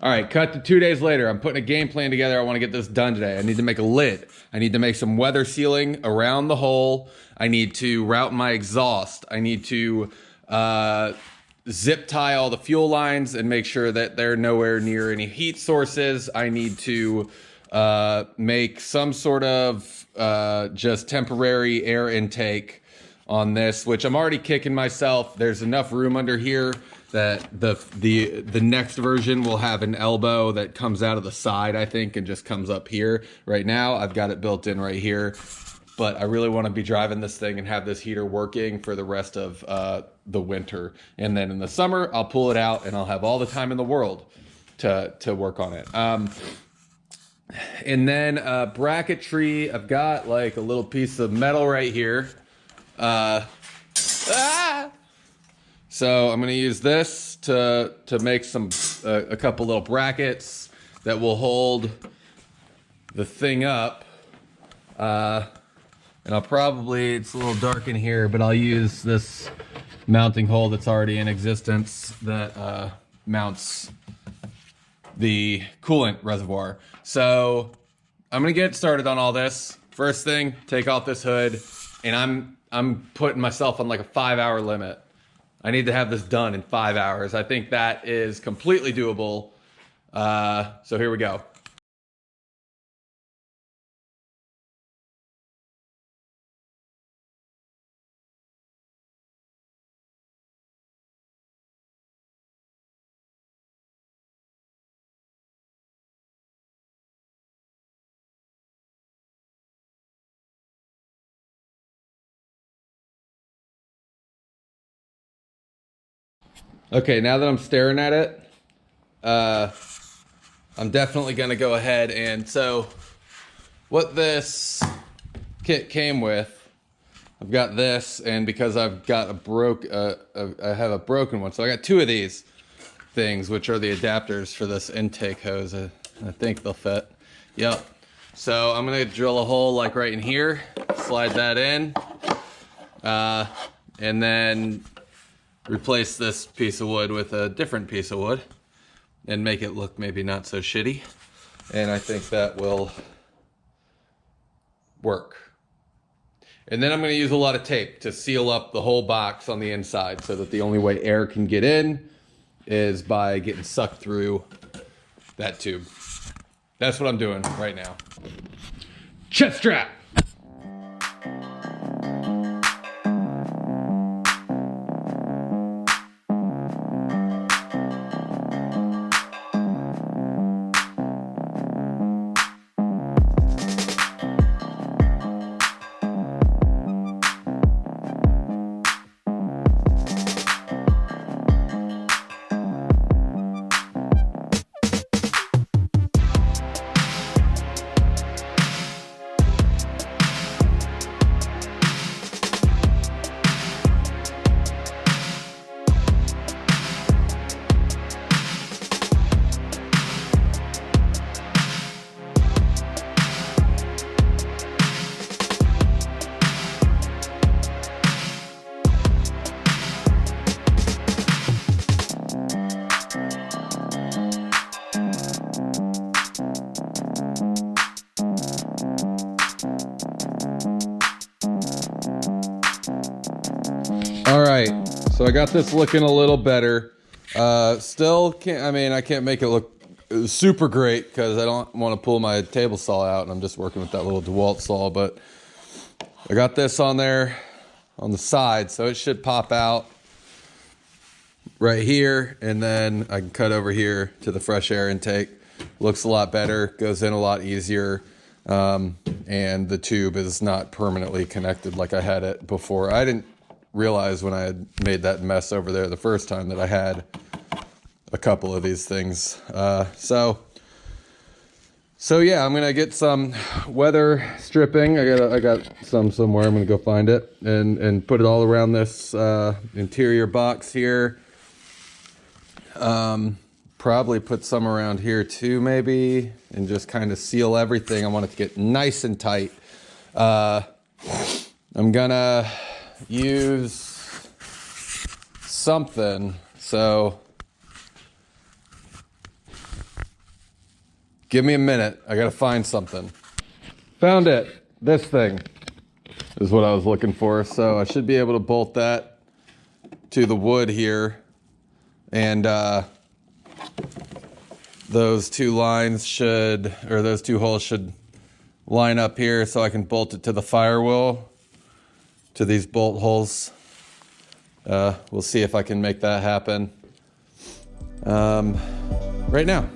All right, cut to 2 days later. I'm putting a game plan together. I want to get this done today. I need to make a lid. I need to make some weather sealing around the hole. I need to route my exhaust. I need to zip tie all the fuel lines and make sure that they're nowhere near any heat sources. I need to make some sort of just temporary air intake on this, which I'm already kicking myself. There's enough room under here that the next version will have an elbow that comes out of the side, I think, and just comes up here. Right now, I've got it built in right here, but I really want to be driving this thing and have this heater working for the rest of the winter. And then in the summer, I'll pull it out and I'll have all the time in the world to work on it. And then bracketry, I've got like a little piece of metal right here. So I'm gonna use this to make a couple little brackets that will hold the thing up. And I'll probably, it's a little dark in here, but I'll use this mounting hole that's already in existence that mounts the coolant reservoir. So I'm gonna get started on all this. First thing, take off this hood, and I'm putting myself on like a 5-hour limit. I need to have this done in 5 hours. I think that is completely doable. So here we go. Okay, now that I'm staring at it, I'm definitely gonna go ahead and, so what this kit came with, I've got this, and because I've got I have a broken one, so I got 2 of these things, which are the adapters for this intake hose. I think they'll fit. Yep. So I'm gonna drill a hole like right in here, slide that in, and then replace this piece of wood with a different piece of wood and make it look maybe not so shitty. And I think that will work. And then I'm going to use a lot of tape to seal up the whole box on the inside so that the only way air can get in is by getting sucked through that tube. That's what I'm doing right now. Chest strap! All right, so I got this looking a little better. Still can't, I can't make it look super great because I don't want to pull my table saw out and I'm just working with that little DeWalt saw, but I got this on there on the side, so it should pop out right here, and then I can cut over here to the fresh air intake. Looks a lot better, goes in a lot easier, and the tube is not permanently connected like I had it before. I didn't realize when I had made that mess over there the first time that I had a couple of these things. So yeah, I'm gonna get some weather stripping. I got some somewhere. I'm gonna go find it and put it all around this interior box here. Probably put some around here too, maybe, and just kind of seal everything. I want it to get nice and tight. I'm gonna use something. So Give me a minute. I gotta find something. Found it. This thing is what I was looking for. So I should be able to bolt that to the wood here. And those two lines should, or those two holes should line up here so I can bolt it to the firewall, to these bolt holes. We'll see if I can make that happen right now.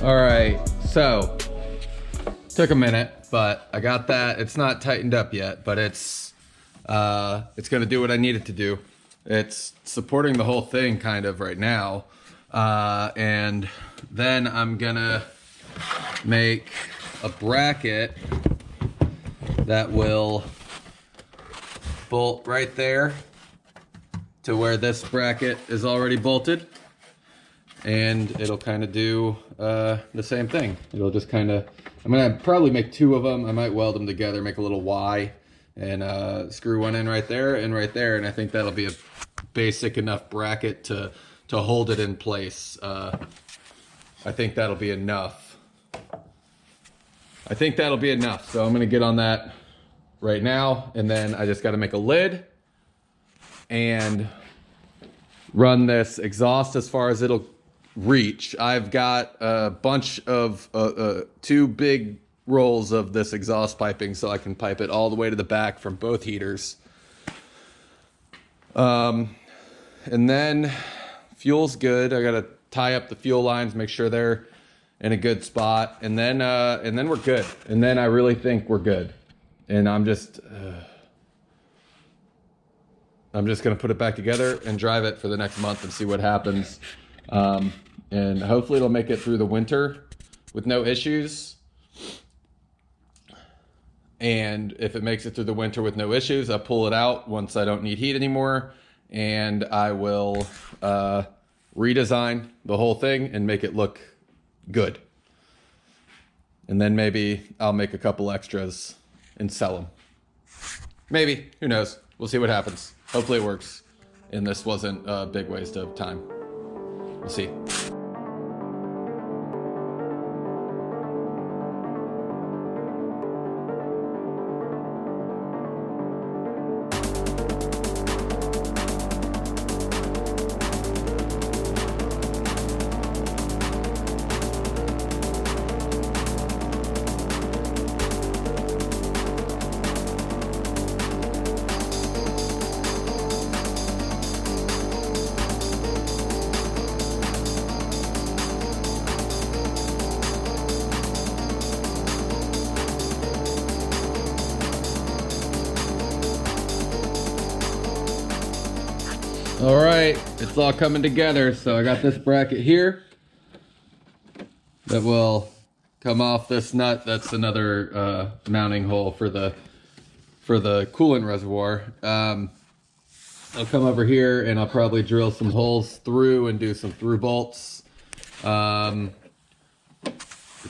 All right, so took a minute, but I got that. It's not tightened up yet, but it's gonna do what I need it to do. It's supporting the whole thing kind of right now. And then I'm gonna make a bracket that will bolt right there to where this bracket is already bolted. And it'll kind of do the same thing. It'll just kind of, I'm gonna probably make two of them. I might weld them together, make a little Y, and screw one in right there and right there. And I think that'll be a basic enough bracket to hold it in place. I think that'll be enough. So I'm gonna get on that right now. And then I just gotta make a lid and run this exhaust as far as it'll reach. I've got a bunch of two big rolls of this exhaust piping so I can pipe it all the way to the back from both heaters. And then fuel's good. I gotta tie up the fuel lines, make sure they're in a good spot, and then we're good. And then I really think we're good. And I'm just gonna put it back together and drive it for the next month and see what happens. And hopefully it'll make it through the winter with no issues. And if it makes it through the winter with no issues, I'll pull it out once I don't need heat anymore. And I will redesign the whole thing and make it look good. And then maybe I'll make a couple extras and sell them. Maybe, who knows? We'll see what happens. Hopefully it works. And this wasn't a big waste of time. We'll see. All right, it's all coming together. So I got this bracket here that will come off this nut. That's another mounting hole for the coolant reservoir. I'll come over here and I'll probably drill some holes through and do some through bolts. If I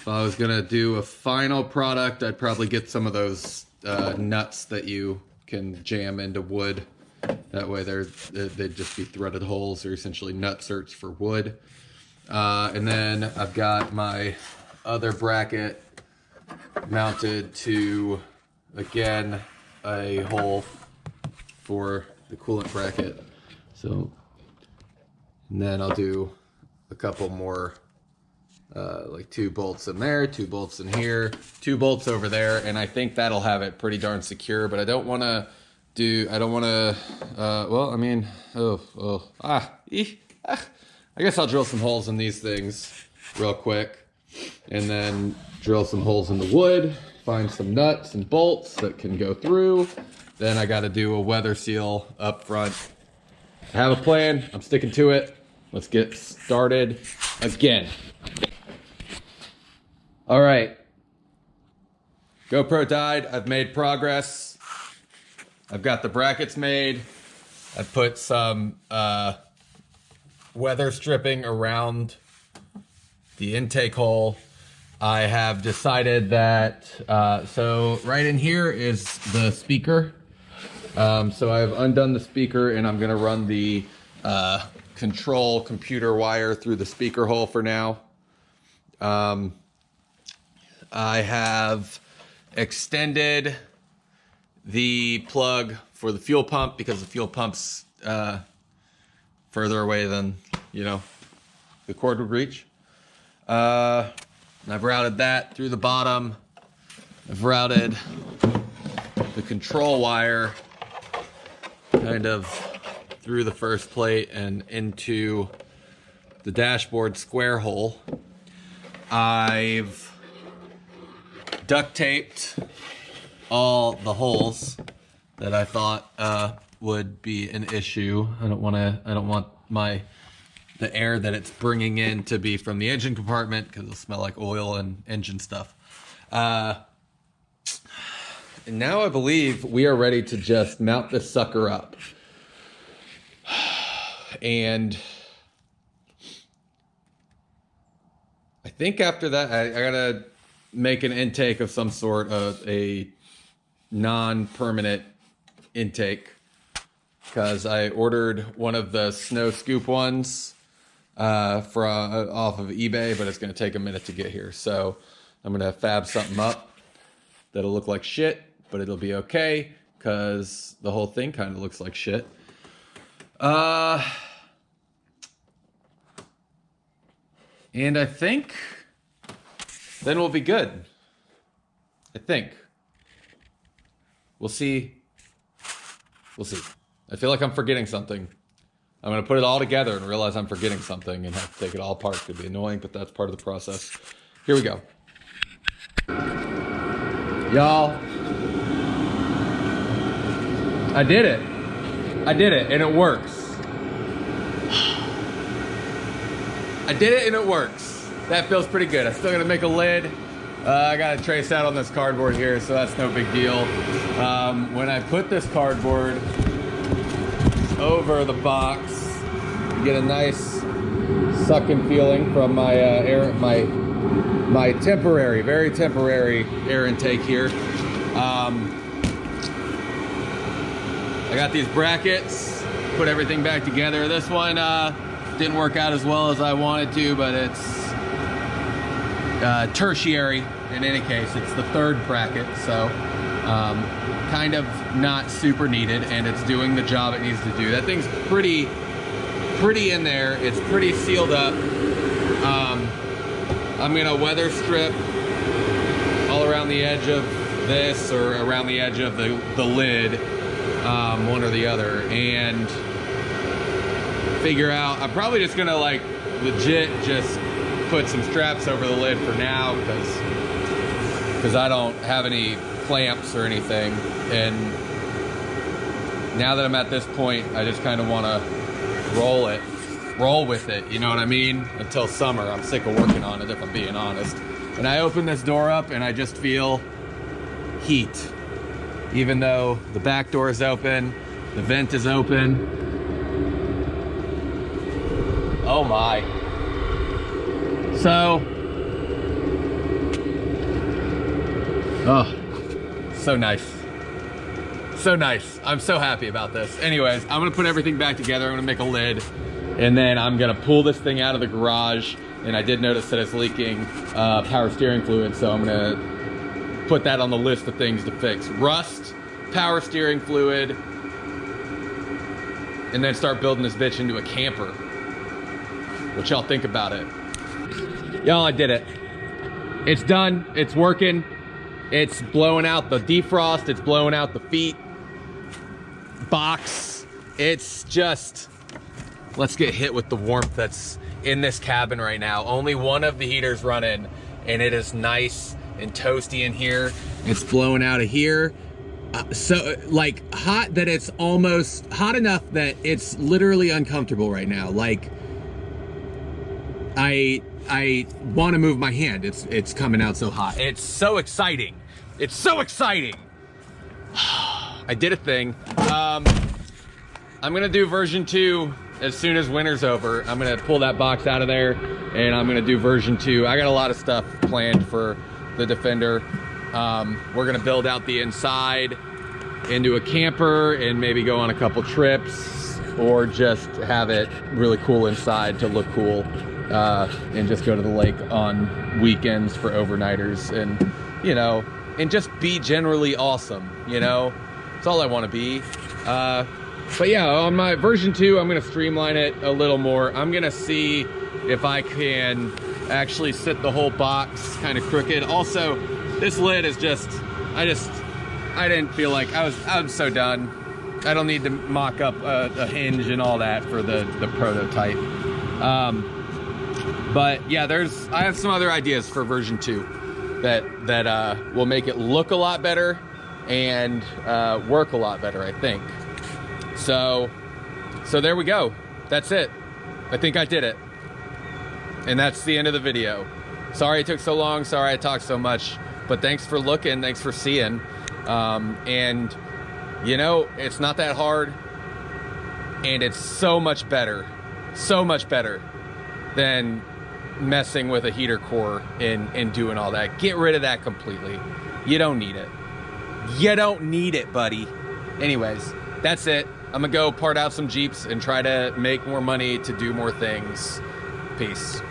was gonna do a final product, I'd probably get some of those nuts that you can jam into wood. That way they'd just be threaded holes. They're essentially nut certs for wood. And then I've got my other bracket mounted to, again, a hole for the coolant bracket. So, and then I'll do a couple more, like 2 bolts in there, 2 bolts in here, 2 bolts over there, and I think that'll have it pretty darn secure, but I don't want to well, I mean, I I guess I'll drill some holes in these things real quick. And then drill some holes in the wood. Find some nuts and bolts that can go through. Then I got to do a weather seal up front. I have a plan. I'm sticking to it. Let's get started again. All right. GoPro died. I've made progress. I've got the brackets made. I put some weather stripping around the intake hole. I have decided that, so right in here is the speaker. So I've undone the speaker and I'm gonna run the control computer wire through the speaker hole for now. I have extended the plug for the fuel pump because the fuel pump's further away than, you know, the cord would reach. I've routed that through the bottom. I've routed the control wire kind of through the first plate and into the dashboard square hole. I've duct taped all the holes that I thought would be an issue. I don't want the air that it's bringing in to be from the engine compartment because it'll smell like oil and engine stuff. And now I believe we are ready to just mount this sucker up. And I think after that, I gotta make an intake of some sort of a non-permanent intake because I ordered one of the snow scoop ones off of eBay, but it's gonna take a minute to get here. So I'm gonna fab something up that'll look like shit, but it'll be okay because the whole thing kind of looks like shit. And I think then we'll be good. I think. We'll see. We'll see. I feel like I'm forgetting something. I'm going to put it all together and realize I'm forgetting something and have to take it all apart. It could be annoying, but that's part of the process. Here we go. Y'all, I did it. I did it, and it works. I did it, and it works. That feels pretty good. I'm still gonna make a lid. I gotta trace out on this cardboard here, so that's no big deal. When I put this cardboard over the box, you get a nice sucking feeling from my air, my temporary, very temporary air intake here. I got these brackets, put everything back together. This one didn't work out as well as I wanted to, but it's tertiary in any case. It's the third bracket, so kind of not super needed, and it's doing the job it needs to do. That thing's pretty in there. It's pretty sealed up. I'm gonna weather strip all around the edge of this or around the edge of the lid, one or the other, and figure out. I'm probably just gonna like legit just put some straps over the lid for now because I don't have any clamps or anything, and now that I'm at this point, I just kind of want to roll with it, you know what I mean? Until summer. I'm sick of working on it, if I'm being honest. And I open this door up and I just feel heat. Even though the back door is open, the vent is open. Oh my. So, oh, so nice. So nice. I'm so happy about this. Anyways, I'm gonna put everything back together. I'm gonna make a lid, and then I'm gonna pull this thing out of the garage. And I did notice that it's leaking power steering fluid, so I'm gonna put that on the list of things to fix. Rust, power steering fluid, and then start building this bitch into a camper. What y'all think about it? Y'all, I did it. It's done, it's working. It's blowing out the defrost, it's blowing out the feet box. It's just let's get hit with the warmth that's in this cabin right now. Only one of the heaters running, and it is nice and toasty in here. It's blowing out of here. So like hot that it's almost hot enough that it's literally uncomfortable right now. Like I want to move my hand. It's coming out so hot. It's so exciting. It's so exciting. I did a thing. I'm gonna do version 2 as soon as winter's over. I'm gonna pull that box out of there and I'm gonna do version 2. I got a lot of stuff planned for the Defender. We're gonna build out the inside into a camper and maybe go on a couple trips, or just have it really cool inside to look cool, and just go to the lake on weekends for overnighters, and you know, and just be generally awesome, you know. That's all I want to be. But yeah, on my version 2, I'm gonna streamline it a little more. I'm gonna see if I can actually sit the whole box kind of crooked. Also, this lid is just, I didn't feel like, I'm so done. I don't need to mock up a hinge and all that for the prototype. But yeah, I have some other ideas for version 2 that will make it look a lot better and work a lot better, I think. So there we go. That's it. I think I did it. And that's the end of the video. Sorry it took so long. Sorry I talked so much. But thanks for looking. Thanks for seeing. And you know, it's not that hard. And it's so much better than messing with a heater core and doing all that. Get rid of that completely. You don't need it. You don't need it, buddy. Anyways, that's it. I'm gonna go part out some Jeeps and try to make more money to do more things. Peace.